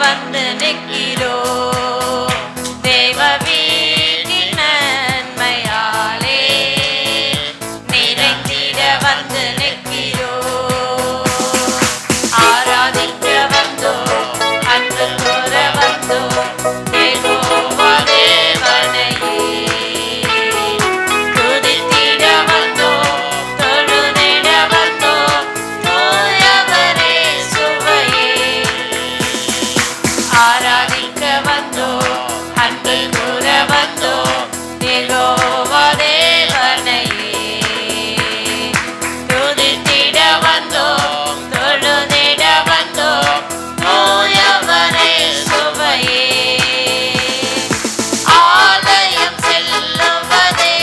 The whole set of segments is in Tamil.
வந்து நிற்கிறோம். தேவ வீட்டின் நன்மையாலே நிறைந்திட வந்து நிற்கிறோம். ஆராதிக்க வந்தோம், அன்பு கூற வந்தோம், யெகோவா தேவனையே துதித்திட வந்தோம், தொழுதிட வந்தோம், தூயவரே சுவையே. ஆராதிக்க வந்தோம், அன்பு கூற வந்தோம், யெகோவா தேவனையே துதித்திட வந்தோம், தொழுதிட வந்தோம், தூயவரே சுவையே. ஆலயம் செல்லுவதே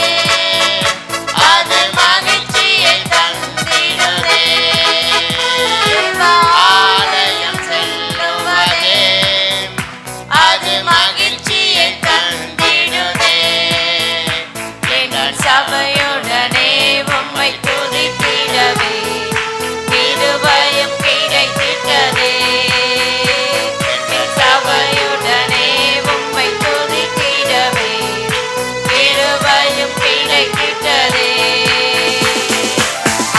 அது மகிழ்ச்சியை தந்திடுதே. ஆலயம் செல்லுவதே அது மகிழ்ச்சியை தந்திடுதே. எங்கள் சபையுடனே உம்மை துதித்திடவே கிருபையும் கிடைத்திட்டதே. எங்கள் சபையுடனே உம்மை துதித்திடவே கிருபையும் கிடைத்திட்டதே.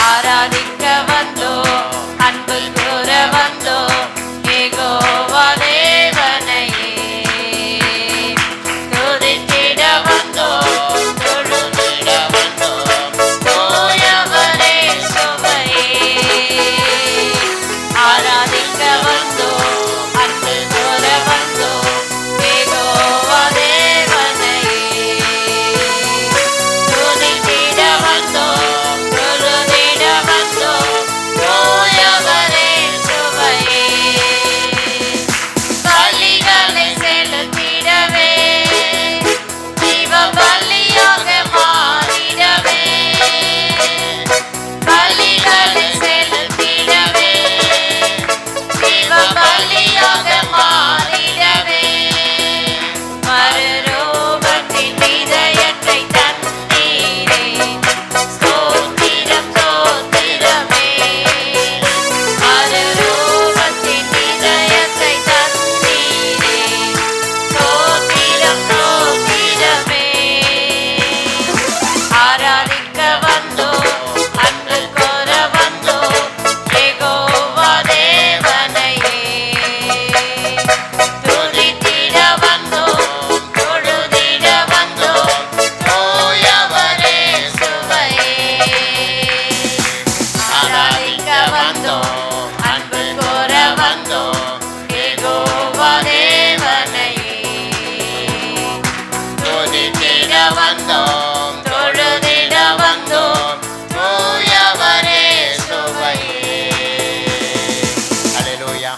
ஆராதிக்க வந்தோம், அன்பு கூற வந்தோம், யெகோவா தேவனையே துதித்திட வந்தோம், தொழுதிட வந்தோம், தூயவரே சுவையே. ஆராதிக்க வந்தோம், அன்பு கூற வந்தோம், யெகோவா தேவனையே துதித்திட வந்தோம், தொழுதிட வந்தோம், தூயவரே சுவையே. பலிகளை செலுத்திடவே ஜீவ பலியாக மாறிடவே. பலிகளை செலுத்திடவே ஜீவ பலியாக மாறிடவே. மறுரூபத்தின் இதயத்தை தந்தீரே, ஸ்தோத்திரம் ஸ்தோத்திரமே. மறுரூபத்தின் இதயத்தை தந்தீரே, ஸ்தோத்திரம் ஸ்தோத்திரமே. ஆராதிக்க வந்தோம், அன்பு கூற வந்தோம், யெகோவா தேவனையே துதித்திட வந்தோம், தொழுதிட வந்தோம், தூயவரே சுவையே. ஆராதிக்க வந்தோம், அன்பு கூற வந்தோம், யெகோவா தேவனையே துதித்திட வந்தோம், தொழுதிட வந்தோம், தூயவரே சுவையே. அல்லேலூயா.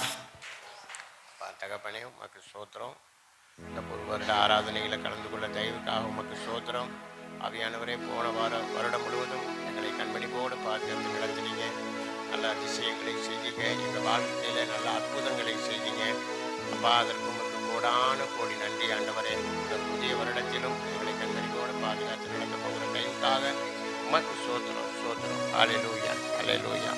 தகப்பனே உமக்கு ஸ்தோத்திரம். இந்த ஒரு வருட ஆராதனைகளை கலந்து கொள்ள தயவுக்காக உமக்கு ஸ்தோத்திரம். ஆவியானவரே, போன வருடம் முழுவதும் எங்களை கண்மணிப்போடு பார்த்து நடத்தினீங்க. நல்ல அதிசயங்களை செய்தீங்க. எங்கள் வாழ்க்கையில் நல்ல அற்புதங்களை செய்தீங்க. அப்பா, அதற்கு உமக்கு கோடான கோடி நன்றி ஆண்டவரே. இந்த புதிய வருடத்திலும் எங்களை கண்மணிப்போடு பாதுகாத்து நடத்த போகிற தயவுக்காக உமக்கு ஸ்தோத்திரம் ஸ்தோத்திரம். அல்லேலூயா அல்லேலூயா.